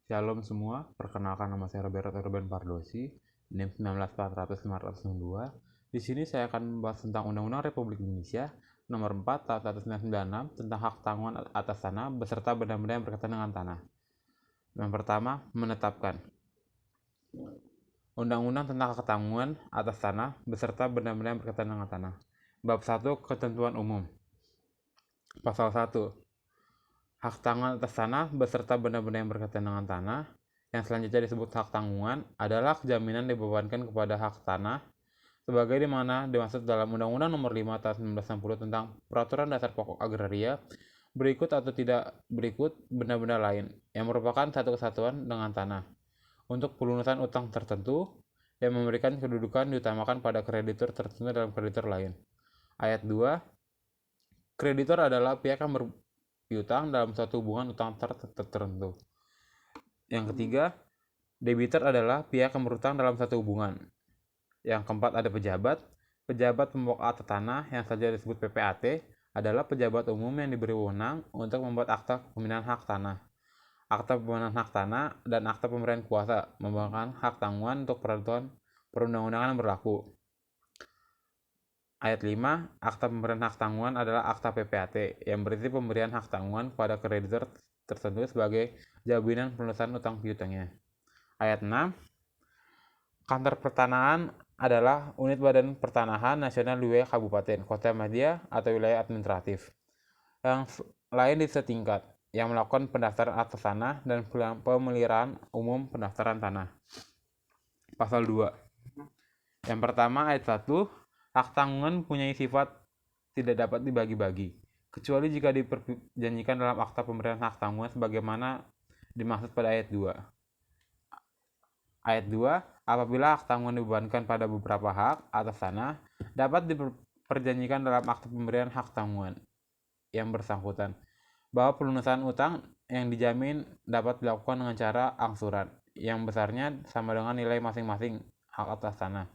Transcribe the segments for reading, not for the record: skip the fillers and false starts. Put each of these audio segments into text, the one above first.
Shalom semua, perkenalkan nama saya Roberto Ruben Pardosi, NIM 19400502. Di sini saya akan membahas tentang Undang-Undang Republik Indonesia Nomor 4 Tahun 1996 tentang hak tanggungan atas tanah beserta benda-benda yang berkaitan dengan tanah. Yang pertama, menetapkan Undang-Undang tentang hak tanggungan atas tanah beserta benda-benda yang berkaitan dengan tanah. Bab 1 Ketentuan Umum. Pasal 1. Hak tanggungan atas tanah beserta benda-benda yang berkaitan dengan tanah yang selanjutnya disebut hak tanggungan adalah jaminan dibebankan kepada hak tanah sebagai dimana dimaksud dalam Undang-Undang Nomor 5 Tahun 1960 tentang Peraturan Dasar Pokok Agraria berikut atau tidak berikut benda-benda lain yang merupakan satu kesatuan dengan tanah untuk pelunasan utang tertentu yang memberikan kedudukan diutamakan pada kreditur tertentu dalam kreditur lain. Ayat 2. Kreditor adalah pihak yang berpiutang dalam suatu hubungan utang tertentu. Yang ketiga, debitur adalah pihak yang berutang dalam satu hubungan. Yang keempat ada pejabat. Pejabat pembok akta tanah yang saja disebut PPAT adalah pejabat umum yang diberi wewenang untuk membuat akta pemindahan hak tanah, akta pemindahan hak tanah, dan akta pemberian kuasa membanggakan hak tanggungan untuk peraturan perundang-undangan yang berlaku. Ayat 5, akta pemberian hak tanggungan adalah akta PPAT yang berisi pemberian hak tanggungan kepada kreditur tertentu sebagai jaminan pelunasan utang piutangnya. Ayat 6, kantor pertanahan adalah unit badan pertanahan nasional di wilayah kabupaten, kota, media, atau wilayah administratif. Yang lain di setingkat yang melakukan pendaftaran atas tanah dan pemeliharaan umum pendaftaran tanah. Pasal 2. Yang pertama, ayat 1, hak tanggungan mempunyai sifat tidak dapat dibagi-bagi, kecuali jika diperjanjikan dalam akta pemberian hak tanggungan sebagaimana dimaksud pada ayat 2. Ayat 2, apabila hak tanggungan dibebankan pada beberapa hak atas tanah, dapat diperjanjikan dalam akta pemberian hak tanggungan yang bersangkutan bahwa pelunasan utang yang dijamin dapat dilakukan dengan cara angsuran yang besarnya sama dengan nilai masing-masing hak atas tanah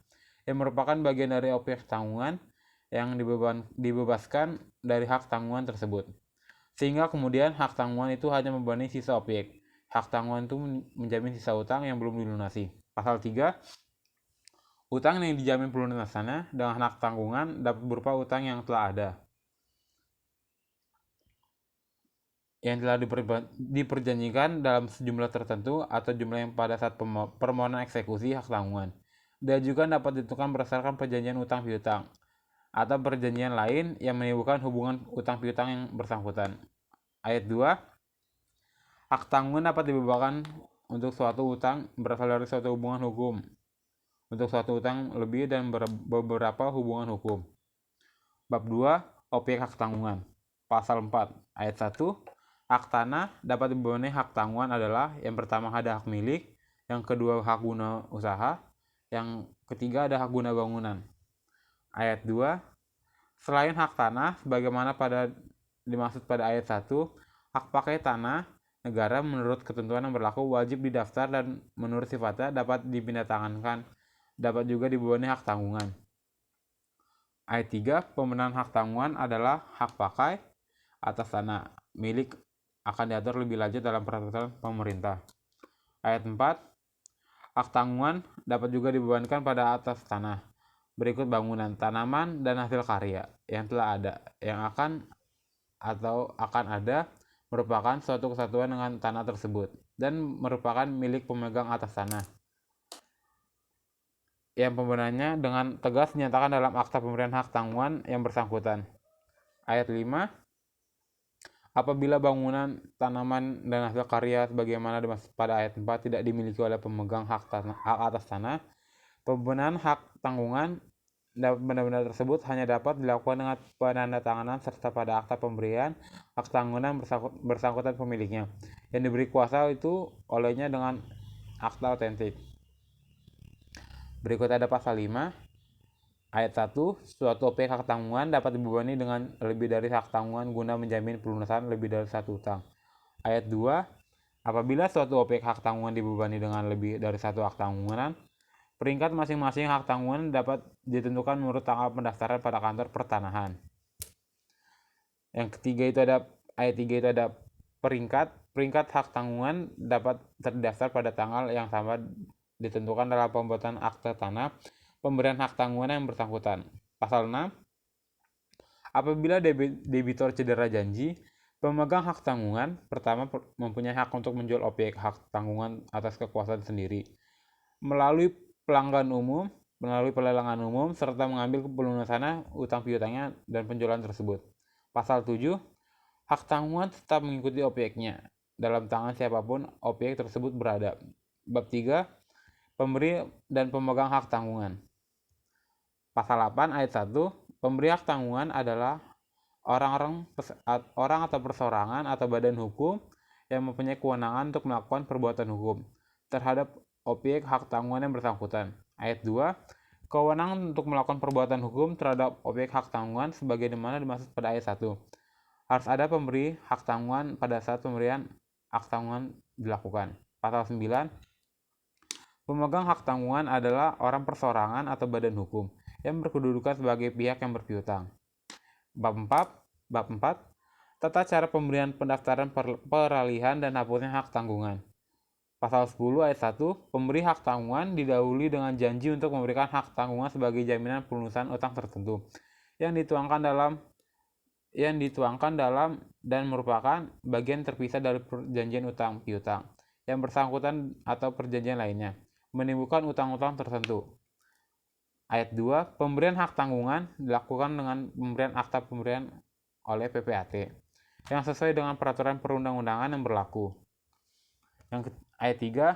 yang merupakan bagian dari objek tanggungan yang dibebaskan dari hak tanggungan tersebut, sehingga kemudian hak tanggungan itu hanya membebani sisa objek. Hak tanggungan itu menjamin sisa utang yang belum dilunasi. Pasal 3, utang yang dijamin pelunasannya dengan hak tanggungan dapat berupa utang yang telah ada, yang telah diperjanjikan dalam sejumlah tertentu atau jumlah yang pada saat permohonan eksekusi hak tanggungan, dan juga dapat ditentukan berdasarkan perjanjian utang piutang atau perjanjian lain yang menimbulkan hubungan utang piutang yang bersangkutan. Ayat 2, hak tanggungan dapat dibebankan untuk suatu utang berasal dari suatu hubungan hukum, untuk suatu utang lebih dan beberapa hubungan hukum. Bab 2, objek hak tanggungan. Pasal 4, ayat 1, hak tanah dapat dibebani hak tanggungan adalah yang pertama ada hak milik, yang kedua hak guna usaha, yang ketiga ada hak guna bangunan. Ayat 2, selain hak tanah sebagaimana dimaksud pada ayat 1, hak pakai tanah negara menurut ketentuan yang berlaku wajib didaftar dan menurut sifatnya dapat dipindahtangankan, dapat juga dibebani hak tanggungan. Ayat 3, pembenahan hak tanggungan adalah hak pakai atas tanah milik akan diatur lebih lanjut dalam peraturan pemerintah. Ayat 4, hak tanggungan dapat juga dibebankan pada atas tanah berikut bangunan, tanaman, dan hasil karya yang telah ada, yang akan atau akan ada merupakan suatu kesatuan dengan tanah tersebut dan merupakan milik pemegang atas tanah yang pembenahannya dengan tegas dinyatakan dalam akta pemberian hak tanggungan yang bersangkutan. Ayat 5, apabila bangunan, tanaman, dan hasil karya sebagaimana dimaksud pada ayat 4 tidak dimiliki oleh pemegang hak atas tanah, pembenahan hak tanggungan benda-benda tersebut hanya dapat dilakukan dengan penandatanganan serta pada akta pemberian hak tanggungan bersangkutan pemiliknya yang diberi kuasa itu olehnya dengan akta otentik. Berikut ada pasal 5, ayat 1, suatu objek hak tanggungan dapat dibebani dengan lebih dari hak tanggungan guna menjamin pelunasan lebih dari satu utang. Ayat 2, apabila suatu objek hak tanggungan dibebani dengan lebih dari satu hak tanggungan, peringkat masing-masing hak tanggungan dapat ditentukan menurut tanggal pendaftaran pada kantor pertanahan. Yang ketiga itu ada ayat 3 itu ada Peringkat hak tanggungan dapat terdaftar pada tanggal yang sama ditentukan dalam pembuatan akte tanah pemberian hak tanggungan yang bersangkutan. Pasal 6. Apabila debitur cedera janji, pemegang hak tanggungan pertama mempunyai hak untuk menjual objek hak tanggungan atas kekuasaan sendiri melalui pelelangan umum serta mengambil pelunasan utang piutangnya dan penjualan tersebut. Pasal 7. Hak tanggungan tetap mengikuti objeknya dalam tangan siapapun objek tersebut berada. Bab 3. Pemberi dan pemegang hak tanggungan. Pasal 8 ayat 1. Pemberi hak tanggungan adalah orang atau perseorangan atau badan hukum yang mempunyai kewenangan untuk melakukan perbuatan hukum terhadap objek hak tanggungan yang bersangkutan. Ayat 2. Kewenangan untuk melakukan perbuatan hukum terhadap objek hak tanggungan sebagaimana dimaksud pada ayat 1. Harus ada pemberi hak tanggungan pada saat pemberian hak tanggungan dilakukan. Pasal 9. Pemegang hak tanggungan adalah orang perseorangan atau badan hukum yang berkedudukan sebagai pihak yang berpiutang. Bab 4. Tata cara pemberian pendaftaran peralihan dan hapusnya hak tanggungan. Pasal 10 ayat 1. Pemberi hak tanggungan didahului dengan janji untuk memberikan hak tanggungan sebagai jaminan pelunasan utang tertentu yang dituangkan dalam dan merupakan bagian terpisah dari perjanjian utang piutang yang bersangkutan atau perjanjian lainnya, menimbulkan utang-utang tertentu. Ayat 2. Pemberian hak tanggungan dilakukan dengan pemberian akta pemberian oleh PPAT yang sesuai dengan peraturan perundang-undangan yang berlaku. Ayat 3.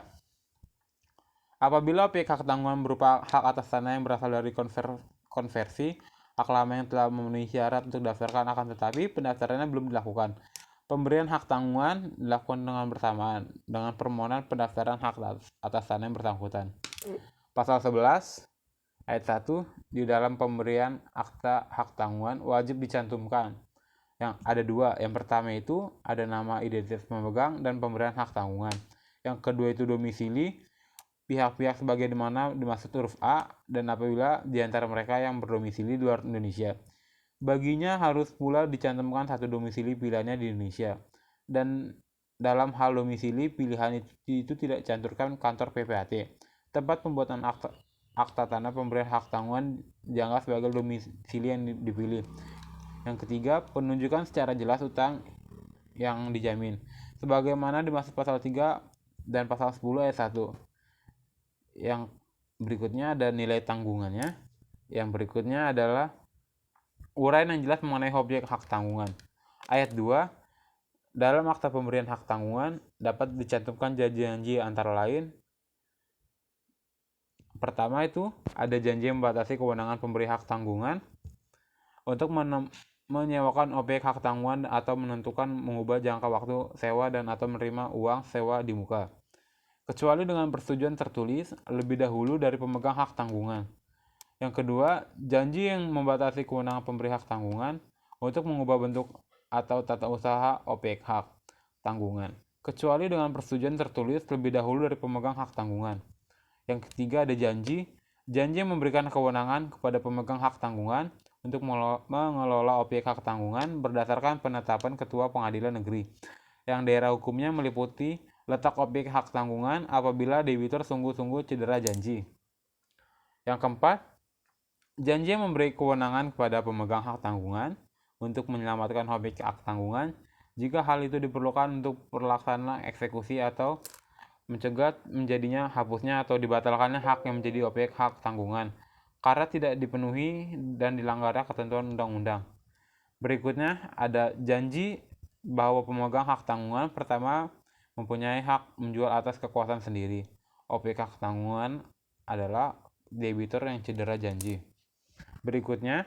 Apabila objek hak tanggungan berupa hak atas tanah yang berasal dari konversi hak lama yang telah memenuhi syarat untuk didaftarkan akan tetapi pendaftarannya belum dilakukan, pemberian hak tanggungan dilakukan dengan bersamaan dengan permohonan pendaftaran hak atas tanah yang bersangkutan. Pasal 11 ayat 1. Di dalam pemberian akta hak tanggungan wajib dicantumkan yang ada dua. Yang pertama itu ada nama identitas pemegang dan pemberian hak tanggungan. Yang kedua itu domisili pihak-pihak sebagaimana dimaksud huruf A dan apabila di antara mereka yang berdomisili di luar Indonesia. Baginya harus pula dicantumkan satu domisili pilihannya di Indonesia. Dan dalam hal domisili pilihan itu tidak dicantumkan kantor PPAT. Tempat pembuatan akta tanah pemberian hak tanggungan dianggap sebagai domisili yang dipilih. Yang ketiga, penunjukan secara jelas utang yang dijamin. Sebagaimana dimaksud pasal 3 dan pasal 10 ayat 1. Yang berikutnya ada nilai tanggungannya. Yang berikutnya adalah uraian yang jelas mengenai objek hak tanggungan. Ayat 2. Dalam akta pemberian hak tanggungan dapat dicantumkan janji-janji antara lain. Pertama itu ada janji yang membatasi kewenangan pemberi hak tanggungan untuk menyewakan objek hak tanggungan atau menentukan mengubah jangka waktu sewa dan atau menerima uang sewa di muka, kecuali dengan persetujuan tertulis lebih dahulu dari pemegang hak tanggungan. Yang kedua, janji yang membatasi kewenangan pemberi hak tanggungan untuk mengubah bentuk atau tata usaha objek hak tanggungan, kecuali dengan persetujuan tertulis lebih dahulu dari pemegang hak tanggungan. Yang ketiga ada janji yang memberikan kewenangan kepada pemegang hak tanggungan untuk mengelola objek hak tanggungan berdasarkan penetapan Ketua Pengadilan Negeri yang daerah hukumnya meliputi letak objek hak tanggungan apabila debitur sungguh-sungguh cedera janji. Yang keempat, janji yang memberi kewenangan kepada pemegang hak tanggungan untuk menyelamatkan objek hak tanggungan jika hal itu diperlukan untuk pelaksanaan eksekusi atau mencegah menjadinya hapusnya atau dibatalkannya hak yang menjadi objek hak tanggungan karena tidak dipenuhi dan dilanggarnya ketentuan undang-undang. Berikutnya ada janji bahwa pemegang hak tanggungan pertama mempunyai hak menjual atas kekuasaan sendiri. Objek hak tanggungan adalah debitur yang cedera janji. Berikutnya,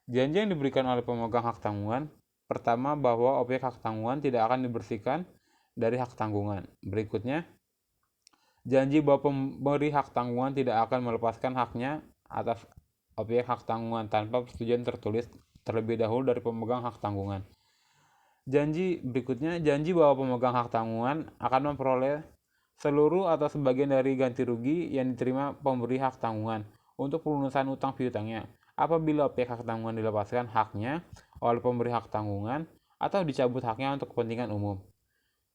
janji yang diberikan oleh pemegang hak tanggungan pertama bahwa objek hak tanggungan tidak akan dibersihkan dari hak tanggungan. Berikutnya, janji bahwa pemberi hak tanggungan tidak akan melepaskan haknya atas objek hak tanggungan tanpa persetujuan tertulis terlebih dahulu dari pemegang hak tanggungan. Janji berikutnya, janji bahwa pemegang hak tanggungan akan memperoleh seluruh atau sebagian dari ganti rugi yang diterima pemberi hak tanggungan untuk pelunasan utang piutangnya apabila objek hak tanggungan dilepaskan haknya oleh pemberi hak tanggungan atau dicabut haknya untuk kepentingan umum.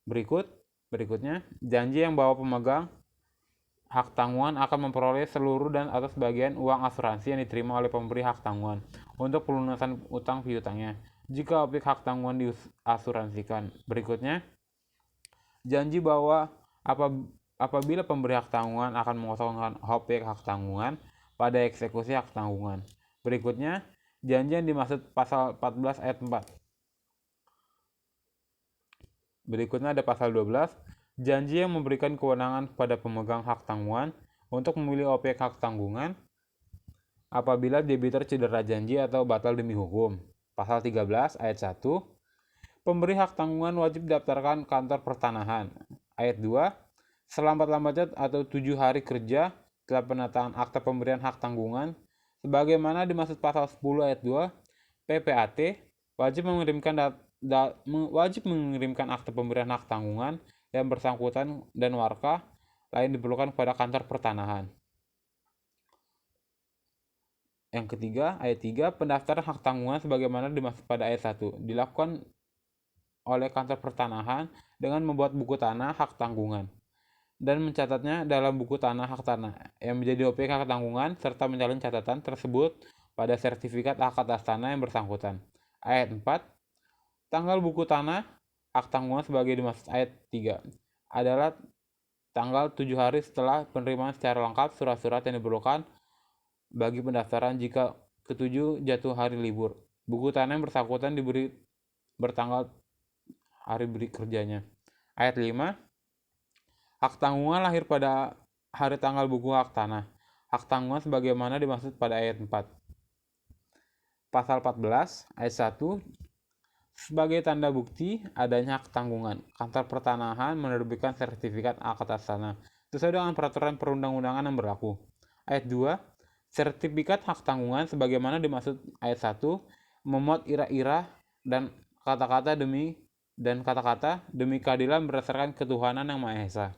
Berikutnya, janji yang bahwa pemegang hak tanggungan akan memperoleh seluruh dan atau sebagian uang asuransi yang diterima oleh pemberi hak tanggungan untuk pelunasan utang piutangnya jika objek hak tanggungan diasuransikan. Berikutnya, janji bahwa apabila pemberi hak tanggungan akan mengosongkan objek hak tanggungan pada eksekusi hak tanggungan. Berikutnya, janji yang dimaksud pasal 14 ayat 4. Berikutnya ada pasal 12, janji yang memberikan kewenangan kepada pemegang hak tanggungan untuk memilih objek hak tanggungan apabila debitur cedera janji atau batal demi hukum. Pasal 13 ayat 1, pemberi hak tanggungan wajib didaftarkan kantor pertanahan. Ayat 2, selambat-lambatnya atau 7 hari kerja setelah penataan akta pemberian hak tanggungan sebagaimana dimaksud pasal 10 ayat 2, PPAT wajib mengirimkan akta pemberian hak tanggungan yang bersangkutan dan warka lain diperlukan kepada kantor pertanahan. Yang ketiga, ayat 3, pendaftaran hak tanggungan sebagaimana dimaksud pada ayat 1 dilakukan oleh kantor pertanahan dengan membuat buku tanah hak tanggungan dan mencatatnya dalam buku tanah hak tanah yang menjadi objek hak tanggungan serta mencalon catatan tersebut pada sertifikat hak atas tanah yang bersangkutan. Ayat 4, tanggal buku tanah hak tanggungan sebagai dimaksud ayat 3 adalah tanggal 7 hari setelah penerimaan secara lengkap surat-surat yang diperlukan bagi pendaftaran jika ketujuh jatuh hari libur. Buku tanah yang bersangkutan diberi bertanggal hari beri kerjanya. Ayat 5, hak tanggungan lahir pada hari tanggal buku hak tanah. Hak tanggungan sebagaimana dimaksud pada ayat 4. Pasal 14 ayat 1, sebagai tanda bukti adanya hak tanggungan, kantor pertanahan menerbitkan sertifikat hak atas tanah sesuai dengan peraturan perundang-undangan yang berlaku. Ayat 2, sertifikat hak tanggungan sebagaimana dimaksud ayat 1 memuat ira-ira dan kata-kata demi keadilan berdasarkan ketuhanan yang Maha Esa.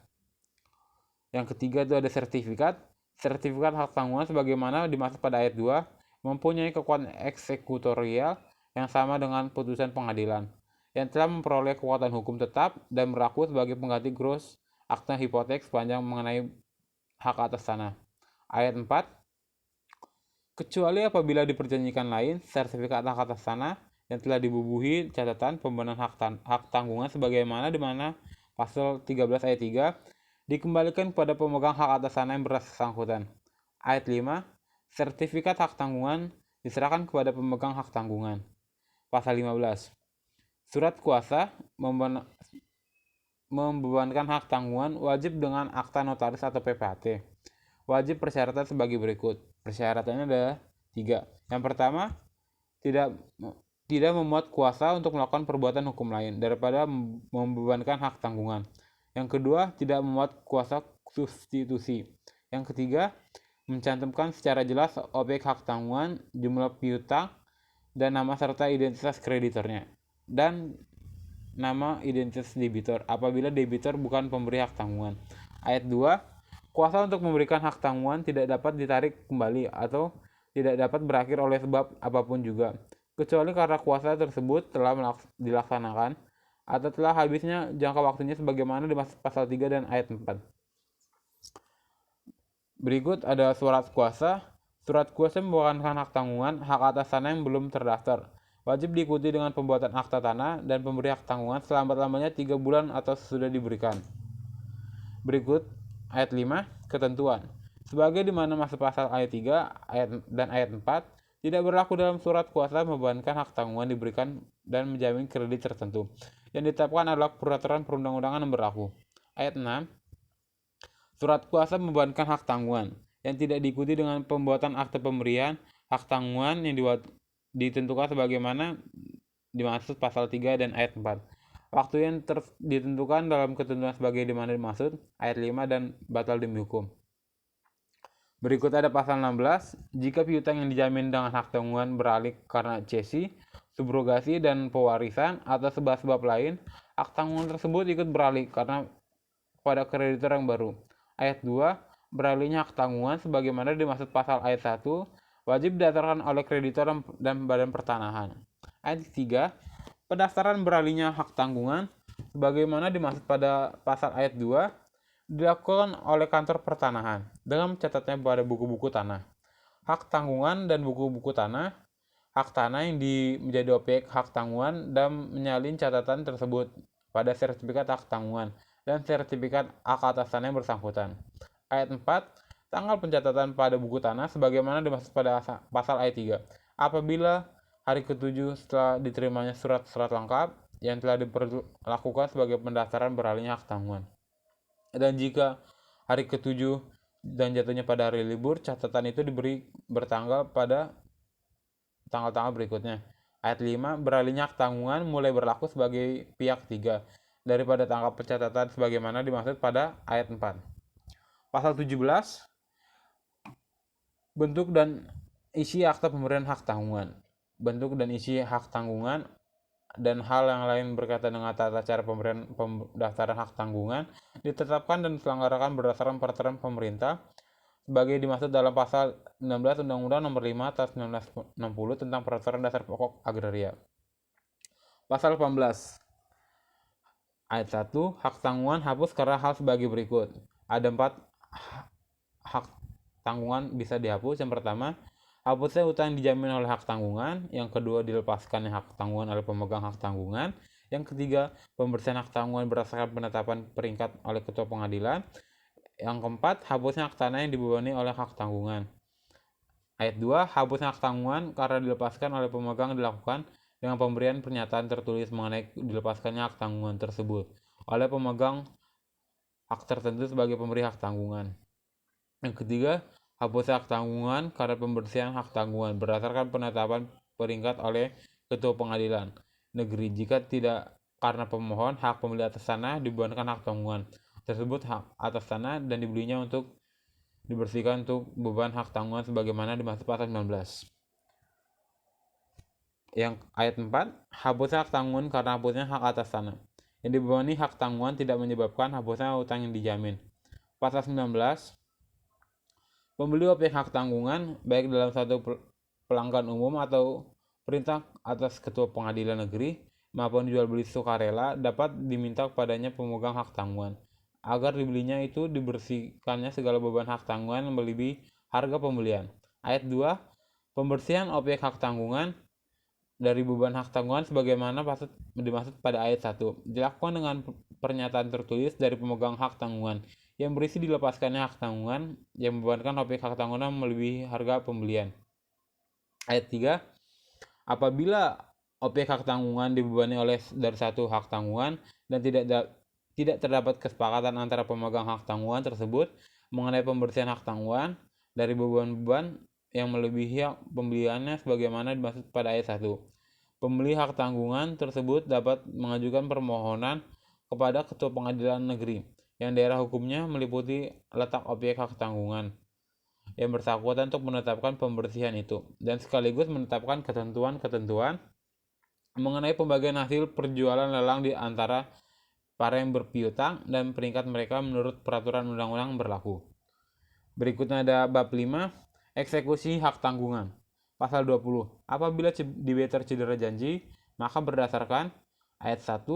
Yang ketiga itu ada sertifikat hak tanggungan sebagaimana dimaksud pada ayat 2 mempunyai kekuatan eksekutorial yang sama dengan putusan pengadilan yang telah memperoleh kekuatan hukum tetap dan berlaku sebagai pengganti gros akta hipotek sepanjang mengenai hak atas tanah. Ayat 4, kecuali apabila diperjanjikan lain, sertifikat hak atas tanah yang telah dibubuhi catatan pembenaran hak tanggungan sebagaimana di mana pasal 13 ayat 3 dikembalikan kepada pemegang hak atas tanah yang bersangkutan. Ayat 5, sertifikat hak tanggungan diserahkan kepada pemegang hak tanggungan. Pasal 15, surat kuasa membebankan hak tanggungan wajib dengan akta notaris atau PPAT. Wajib persyaratan sebagai berikut. Persyaratannya ada 3. Yang pertama, tidak memuat kuasa untuk melakukan perbuatan hukum lain daripada membebankan hak tanggungan. Yang kedua, tidak memuat kuasa substitusi. Yang ketiga, mencantumkan secara jelas objek hak tanggungan, jumlah piutang, dan nama serta identitas kreditornya, dan nama identitas debitur apabila debitur bukan pemberi hak tanggungan. Ayat 2, kuasa untuk memberikan hak tanggungan tidak dapat ditarik kembali atau tidak dapat berakhir oleh sebab apapun juga, kecuali karena kuasa tersebut telah dilaksanakan atau telah habisnya jangka waktunya sebagaimana dimaksud pasal 3 dan ayat 4. Berikut ada surat kuasa. Surat kuasa membuahkan hak tanggungan, hak atas tanah yang belum terdaftar. Wajib diikuti dengan pembuatan akta tanah dan pemberi hak tanggungan selambat-lambatnya 3 bulan atau sesudah diberikan. Berikut ayat 5, ketentuan. Sebagai di mana masuk pasal ayat 3 dan ayat 4 tidak berlaku dalam surat kuasa membebankan hak tanggungan diberikan dan menjamin kredit tertentu. Yang ditetapkan adalah peraturan perundang-undangan yang berlaku. Ayat 6, surat kuasa membebankan hak tanggungan yang tidak diikuti dengan pembuatan akte pemberian hak tanggungan yang ditentukan sebagaimana dimaksud pasal 3 dan ayat 4. Waktu yang ditentukan dalam ketentuan sebagai dimana dimaksud ayat 5 dan batal demi hukum. Berikut ada pasal 16, jika piutang yang dijamin dengan hak tanggungan beralih karena cesi, subrogasi, dan pewarisan atau sebab-sebab lain, hak tanggungan tersebut ikut beralih karena pada kreditor yang baru. Ayat 2, beralihnya hak tanggungan sebagaimana dimaksud pasal ayat 1 wajib didaftarkan oleh kreditor dan badan pertanahan. Ayat 3, pendaftaran beralihnya hak tanggungan sebagaimana dimaksud pada pasal ayat 2, dilakukan oleh kantor pertanahan dengan mencatatnya pada buku-buku tanah. Hak tanggungan dan buku-buku tanah, hak tanah yang menjadi objek hak tanggungan dan menyalin catatan tersebut pada sertifikat hak tanggungan dan sertifikat hak atas tanah yang bersangkutan. Ayat 4, tanggal pencatatan pada buku tanah sebagaimana dimaksud pada pasal ayat 3. Apabila hari ke-7 setelah diterimanya surat-surat lengkap yang telah diperlakukan sebagai pendaftaran beralihnya hak tanggungan. Dan jika hari ke-7 dan jatuhnya pada hari libur, catatan itu diberi bertanggal pada tanggal-tanggal berikutnya. Ayat 5, beralihnya hak tanggungan mulai berlaku sebagai pihak 3 daripada tanggal pencatatan sebagaimana dimaksud pada ayat 4. Pasal 17, bentuk dan isi akta pemberian hak tanggungan. Bentuk dan isi hak tanggungan dan hal yang lain berkaitan dengan tata cara pemberian pendaftaran hak tanggungan ditetapkan dan diselenggarakan berdasarkan peraturan pemerintah sebagai dimaksud dalam pasal 16 Undang-Undang Nomor 5 Tahun 1960 tentang Peraturan Dasar Pokok Agraria. Pasal 18 ayat 1, hak tanggungan hapus karena hal sebagai berikut. Ada 4 hak tanggungan bisa dihapus. Yang pertama, hapusnya utang yang dijamin oleh hak tanggungan. Yang kedua, dilepaskannya hak tanggungan oleh pemegang hak tanggungan. Yang ketiga, pembersihan hak tanggungan berdasarkan penetapan peringkat oleh ketua pengadilan. Yang keempat, hapusnya hak tanah yang dibebani oleh hak tanggungan. Ayat 2, hapusnya hak tanggungan karena dilepaskan oleh pemegang dilakukan dengan pemberian pernyataan tertulis mengenai dilepaskannya hak tanggungan tersebut oleh pemegang hak tertentu sebagai pemberi hak tanggungan. Yang ketiga, hapusnya hak tanggungan karena pembersihan hak tanggungan berdasarkan penetapan peringkat oleh ketua pengadilan negeri jika tidak karena pemohon hak pemilik atas tanah dibebankan hak tanggungan tersebut hak atas tanah dan dibelinya untuk dibersihkan untuk beban hak tanggungan sebagaimana dimaksud pasal 19. Yang ayat 4, hapusnya hak tanggungan karena hapusnya hak atas tanah. Yang dibebani hak tanggungan tidak menyebabkan hapusnya utang yang dijamin. Pasal 19, pembeli objek hak tanggungan baik dalam satu pelanggan umum atau perintah atas ketua pengadilan negeri maupun jual beli sukarela dapat diminta kepadanya pemegang hak tanggungan agar dibelinya itu dibersihkannya segala beban hak tanggungan yang melebihi harga pembelian. Ayat 2, pembersihan objek hak tanggungan dari beban hak tanggungan sebagaimana dimaksud pada ayat 1 dilakukan dengan pernyataan tertulis dari pemegang hak tanggungan yang berisi dilepaskannya hak tanggungan yang membebankan objek hak tanggungan melebihi harga pembelian. Ayat 3, apabila objek hak tanggungan dibebani oleh dari satu hak tanggungan dan tidak terdapat kesepakatan antara pemegang hak tanggungan tersebut mengenai pembersihan hak tanggungan dari beban-beban yang melebihi pembeliannya sebagaimana dimaksud pada ayat 1. Pembeli hak tanggungan tersebut dapat mengajukan permohonan kepada ketua pengadilan negeri yang daerah hukumnya meliputi letak objek hak tanggungan yang bersangkutan untuk menetapkan pembersihan itu dan sekaligus menetapkan ketentuan-ketentuan mengenai pembagian hasil perjualan lelang di antara para yang berpiutang dan peringkat mereka menurut peraturan undang-undang berlaku. Berikutnya ada bab 5, eksekusi hak tanggungan. Pasal 20, apabila debitur cedera janji, maka berdasarkan ayat 1,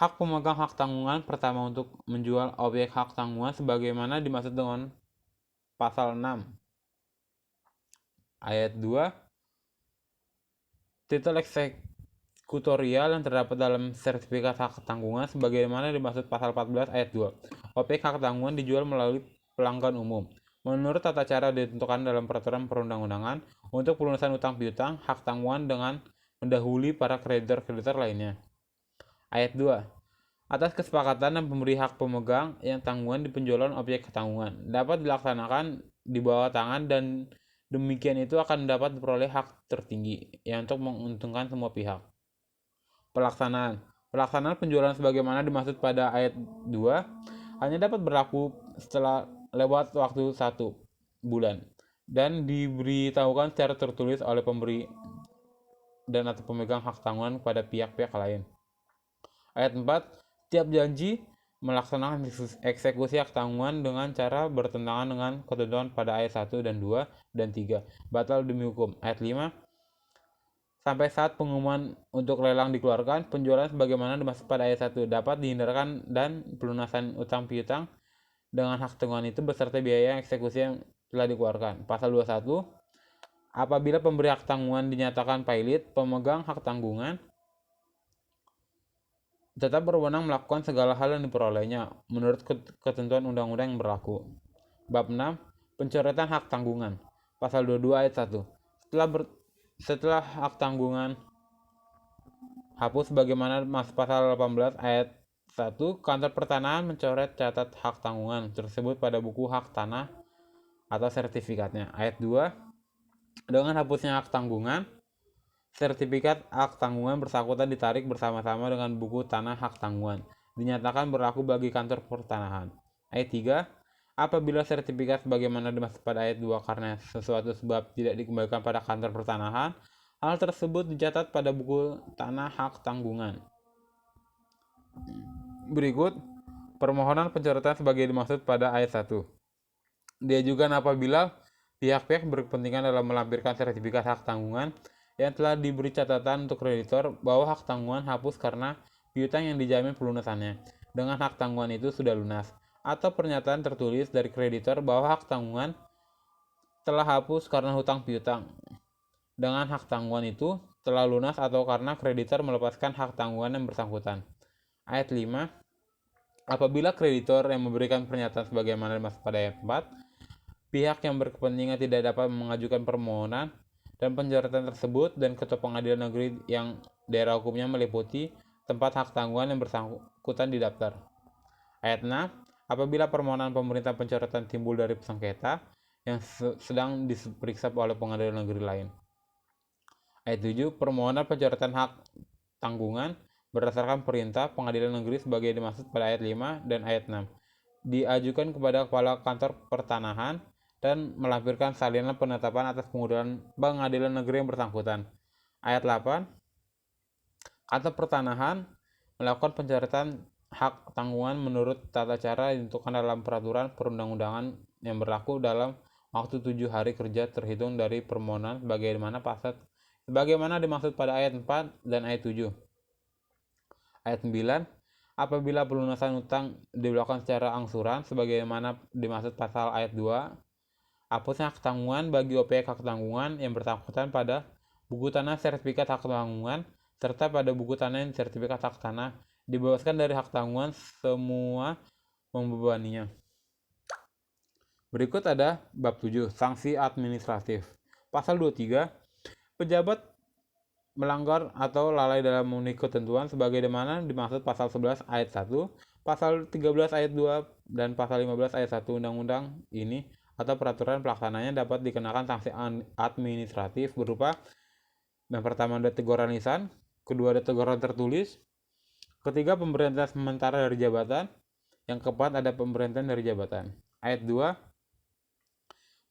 hak pemegang hak tanggungan pertama untuk menjual objek hak tanggungan sebagaimana dimaksud dengan pasal 6. Ayat 2, titel eksekutorial yang terdapat dalam sertifikat hak tanggungan sebagaimana dimaksud pasal 14 ayat 2. Objek hak tanggungan dijual melalui pelanggan umum. Menurut tata cara ditentukan dalam peraturan perundang-undangan untuk pelunasan utang piutang hak tanggungan dengan mendahului para kreditor-kreditor lainnya. Ayat 2. Atas kesepakatan dan pemberi hak pemegang yang tanggungan di penjualan objek tanggungan dapat dilaksanakan di bawah tangan dan demikian itu akan dapat diperoleh hak tertinggi yang untuk menguntungkan semua pihak. Pelaksanaan penjualan sebagaimana dimaksud pada ayat 2 hanya dapat berlaku setelah lewat waktu 1 bulan dan diberitahukan secara tertulis oleh pemberi dan atau pemegang hak tanggungan kepada pihak-pihak lain. Ayat 4, tiap janji melaksanakan eksekusi hak tanggungan dengan cara bertentangan dengan ketentuan pada ayat 1 dan 2 dan 3 batal demi hukum. Ayat 5, Sampai saat pengumuman untuk lelang dikeluarkan, penjualan sebagaimana dimaksud pada ayat 1 dapat dihindarkan dan pelunasan utang piutang dengan hak tanggungan itu beserta biaya eksekusi yang telah dikeluarkan. Pasal 21, apabila pemberi hak tanggungan dinyatakan pailit, pemegang hak tanggungan tetap berwenang melakukan segala hal yang diperolehnya menurut ketentuan undang-undang yang berlaku. Bab 6, pencoretan hak tanggungan. Pasal 22 ayat 1. Setelah hak tanggungan hapus sebagaimana masuk pasal 18 ayat 1, kantor pertanahan mencoret catat hak tanggungan tersebut pada buku hak tanah atau sertifikatnya. Ayat 2, dengan hapusnya hak tanggungan, sertifikat hak tanggungan bersangkutan ditarik bersama-sama dengan buku tanah hak tanggungan. Dinyatakan berlaku bagi kantor pertanahan. Ayat 3, apabila sertifikat sebagaimana dimaksud pada ayat 2 karena sesuatu sebab tidak dikembalikan pada kantor pertanahan, hal tersebut dicatat pada buku tanah hak tanggungan. Berikut permohonan pencoretan sebagai dimaksud pada ayat 1. Diajukan apabila pihak-pihak berkepentingan dalam melampirkan sertifikat hak tanggungan yang telah diberi catatan untuk kreditor bahwa hak tanggungan hapus karena piutang yang dijamin pelunasannya dengan hak tanggungan itu sudah lunas, atau pernyataan tertulis dari kreditor bahwa hak tanggungan telah hapus karena hutang piutang dengan hak tanggungan itu telah lunas atau karena kreditor melepaskan hak tanggungan yang bersangkutan. Ayat 5, apabila kreditor yang memberikan pernyataan sebagaimana dimaksud pada ayat 4, pihak yang berkepentingan tidak dapat mengajukan permohonan dan pencoretan tersebut dan ketua pengadilan negeri yang daerah hukumnya meliputi tempat hak tanggungan yang bersangkutan didaftar. Ayat 6, apabila permohonan pemerintah pencoretan timbul dari pesengketa yang sedang diperiksa oleh pengadilan negeri lain. Ayat 7, permohonan pencoretan hak tanggungan berdasarkan perintah pengadilan negeri sebagai dimaksud pada ayat 5 dan ayat 6 diajukan kepada kepala kantor pertanahan dan melampirkan salinan penetapan atas pengadilan negeri yang bersangkutan. Ayat 8, kantor pertanahan melakukan pencoretan hak tanggungan menurut tata cara yang ditentukan dalam peraturan perundang-undangan yang berlaku dalam waktu 7 hari kerja terhitung dari permohonan sebagaimana dimaksud pada ayat 4 dan ayat 7. Ayat 9, apabila pelunasan utang dilakukan secara angsuran sebagaimana dimaksud pasal ayat 2, hapusnya hak tanggungan bagi objek hak tanggungan yang bersangkutan pada buku tanah sertifikat hak tanggungan serta pada buku tanah yang sertifikat hak tanah dibebaskan dari hak tanggungan semua membebaninya. Berikut ada bab 7, sanksi administratif. Pasal 23, pejabat melanggar atau lalai dalam memenuhi ketentuan sebagaimana dimaksud pasal 11 ayat 1, pasal 13 ayat 2 dan pasal 15 ayat 1 undang-undang ini atau peraturan pelaksananya dapat dikenakan sanksi administratif berupa yang pertama ada teguran lisan, kedua ada teguran tertulis, ketiga pemberhentian sementara dari jabatan, yang keempat ada pemberhentian dari jabatan. Ayat 2,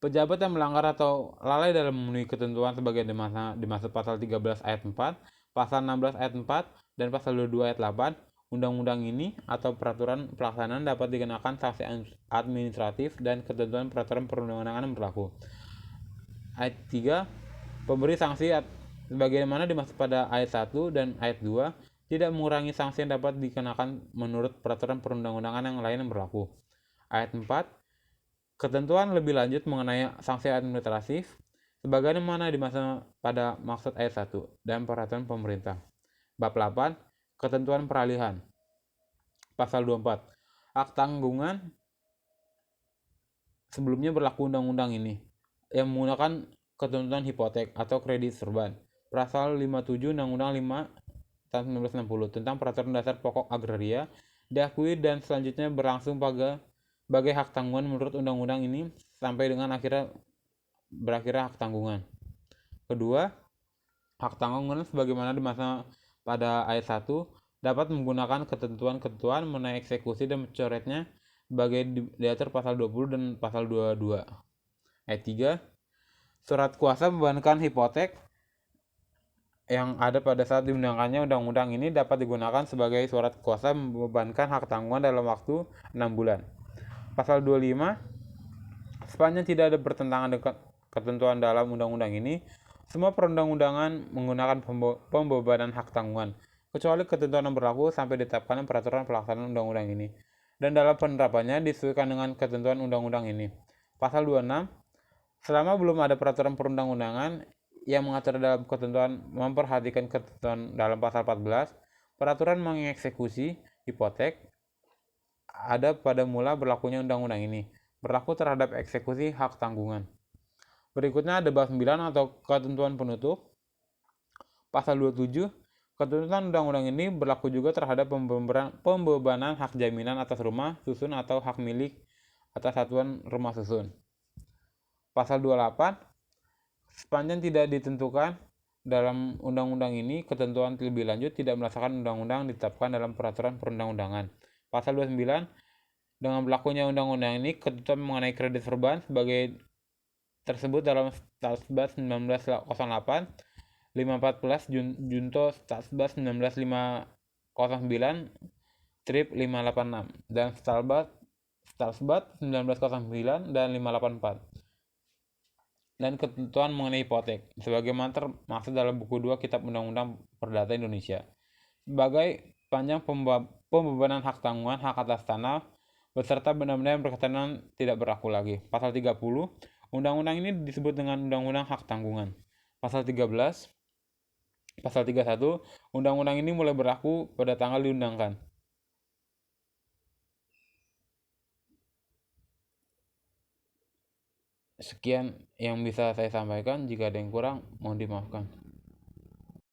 pejabat yang melanggar atau lalai dalam memenuhi ketentuan sebagai dimaksud pasal 13 ayat 4, pasal 16 ayat 4, dan pasal 22 ayat 8 undang-undang ini atau peraturan pelaksanaan dapat dikenakan sanksi administratif dan ketentuan peraturan perundang-undangan yang berlaku. Ayat 3, pemberi sanksi sebagaimana dimaksud pada ayat 1 dan ayat 2 tidak mengurangi sanksi yang dapat dikenakan menurut peraturan perundang-undangan yang lain yang berlaku. Ayat 4, ketentuan lebih lanjut mengenai sanksi administratif sebagaimana dimaksud pada maksud ayat 1 dan peraturan pemerintah. Bab 8, ketentuan peralihan. Pasal 24, hak tanggungan sebelumnya berlaku undang-undang ini yang menggunakan ketentuan hipotek atau kredit serban. Pasal 57 Undang-Undang 5 tahun 1960 tentang peraturan dasar pokok agraria diakui dan selanjutnya berlangsung sebagai hak tanggungan menurut undang-undang ini sampai dengan berakhirnya hak tanggungan. Kedua, hak tanggungan sebagaimana dimaksud pada ayat 1 dapat menggunakan ketentuan-ketentuan mengenai eksekusi dan mencoretnya sebagai diatur pasal 20 dan pasal 22. Ayat 3, surat kuasa membebankan hipotek yang ada pada saat diundangkannya undang-undang ini dapat digunakan sebagai surat kuasa membebankan hak tanggungan dalam waktu 6 bulan. Pasal 25, sepanjang tidak ada bertentangan dengan ketentuan dalam undang-undang ini, Semua perundang-undangan menggunakan pembebanan hak tanggungan, kecuali ketentuan yang berlaku sampai ditetapkan peraturan pelaksanaan undang-undang ini. Dan dalam penerapannya disesuaikan dengan ketentuan undang-undang ini. Pasal 26, selama belum ada peraturan perundang-undangan yang mengatur dalam ketentuan memperhatikan ketentuan dalam pasal 14, peraturan mengeksekusi hipotek ada pada mula berlakunya undang-undang ini, berlaku terhadap eksekusi hak tanggungan. Berikutnya ada bab 9 atau ketentuan penutup. Pasal 27, ketentuan undang-undang ini berlaku juga terhadap pembebanan hak jaminan atas rumah susun atau hak milik atas satuan rumah susun. Pasal 28, sepanjang tidak ditentukan dalam undang-undang ini, ketentuan lebih lanjut tidak melaksanakan undang-undang ditetapkan dalam peraturan perundang-undangan. Pasal 29, dengan berlakunya undang-undang ini, ketentuan mengenai kredit serban sebagai tersebut dalam Statsbas 1908, 514 Junto Statsbas 1909 Trip 586 dan Statsbas 1909 dan 584 dan ketentuan mengenai hipotek sebagaimana termaksud dalam buku 2 Kitab Undang-Undang Perdata Indonesia. Sebagai panjang pembebanan hak tanggungan hak atas tanah beserta benda-benda yang berkaitan tidak berlaku lagi. Pasal 30, undang-undang ini disebut dengan Undang-Undang Hak Tanggungan. Pasal 31, undang-undang ini mulai berlaku pada tanggal diundangkan. Sekian yang bisa saya sampaikan, jika ada yang kurang mohon dimaafkan.